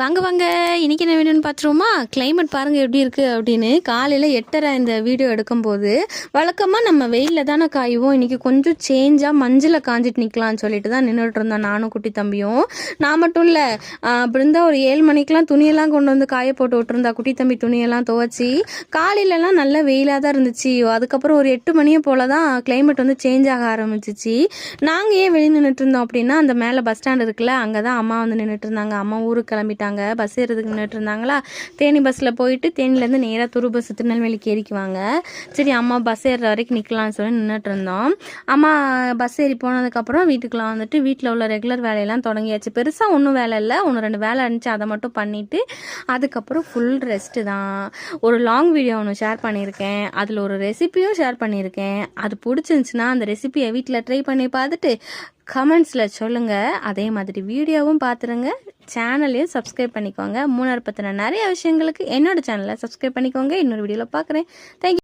வாங்க வாங்க இன்றைக்கி என்ன வேணும்னு பார்த்துருவோமா? கிளைமேட் பாருங்கள் எப்படி இருக்குது அப்படின்னு. காலையில் 8:30 இந்த வீடியோ எடுக்கும்போது வழக்கமாக நம்ம வெயிலில் தானே காயுவோம். இன்றைக்கி கொஞ்சம் சேஞ்சாக மஞ்சளை காஞ்சிட்டு நிற்கலான்னு சொல்லிட்டு தான் நின்றுட்டு இருந்தோம் நானும் குட்டி தம்பியும். நான் மட்டும் இல்லை, அப்படி இருந்தால் ஒரு 7 மணிக்கெலாம் துணியெல்லாம் கொண்டு வந்து காய போட்டு விட்டுருந்தா குட்டி தம்பி துணியெல்லாம் துவச்சி. காலையிலலாம் நல்ல வெயிலாக தான் இருந்துச்சு. அதுக்கப்புறம் ஒரு 8 மணியை போல் தான் கிளைமேட் வந்து சேஞ்ச் ஆக ஆரம்பிச்சிச்சு. நாங்கள் ஏன் வெளியே நின்றுட்டு இருந்தோம் அப்படின்னா, அந்த மேலே பஸ் ஸ்டாண்ட் இருக்குல்ல, அங்கே தான் அம்மா வந்து நின்றுட்டு இருந்தாங்க. அம்மா ஊருக்கு கிளம்பிட்டாங்க, பஸ் ஏறதுக்கு நின்றுட்டு இருந்தாங்களா. தேனி பஸ்ஸில் போயிட்டு தேனிலேருந்து நேராக துரு பஸ் திருநெல்வேலிக்கு ஏறிக்குவாங்க. சரி அம்மா பஸ் ஏறுற வரைக்கும் நிற்கலான்னு சொல்லி நின்றுட்டு இருந்தோம். அம்மா பஸ் ஏறி போனதுக்கப்புறம் வீட்டுக்குலாம் வந்துட்டு வீட்டில் உள்ள ரெகுலர் வேலையெல்லாம் தொடங்கியாச்சு. பெருசாக ஒன்றும் வேலை இல்லை, 1-2 வேலை இருந்துச்சு, அதை மட்டும் பண்ணிவிட்டு அதுக்கப்புறம் ஃபுல் ரெஸ்ட்டு தான். ஒரு லாங் வீடியோ ஒன்று ஷேர் பண்ணியிருக்கேன், அதில் ஒரு ரெசிபியும் ஷேர் பண்ணியிருக்கேன். அது பிடிச்சிருந்துச்சுன்னா அந்த ரெசிபியை வீட்டில் ட்ரை பண்ணி பார்த்துட்டு கமெண்ட்ஸில் சொல்லுங்கள். அதே மாதிரி வீடியோவும் பார்த்துருங்க, சேனலையும் சப்ஸ்கிரைப் பண்ணிக்கோங்க. மூணார் பற்றின நிறைய விஷயங்களுக்கு என்னோடய சேனலை சப்ஸ்கிரைப் பண்ணிக்கோங்க. இன்னொரு வீடியோவில் பார்க்குறேன். தேங்க்யூ.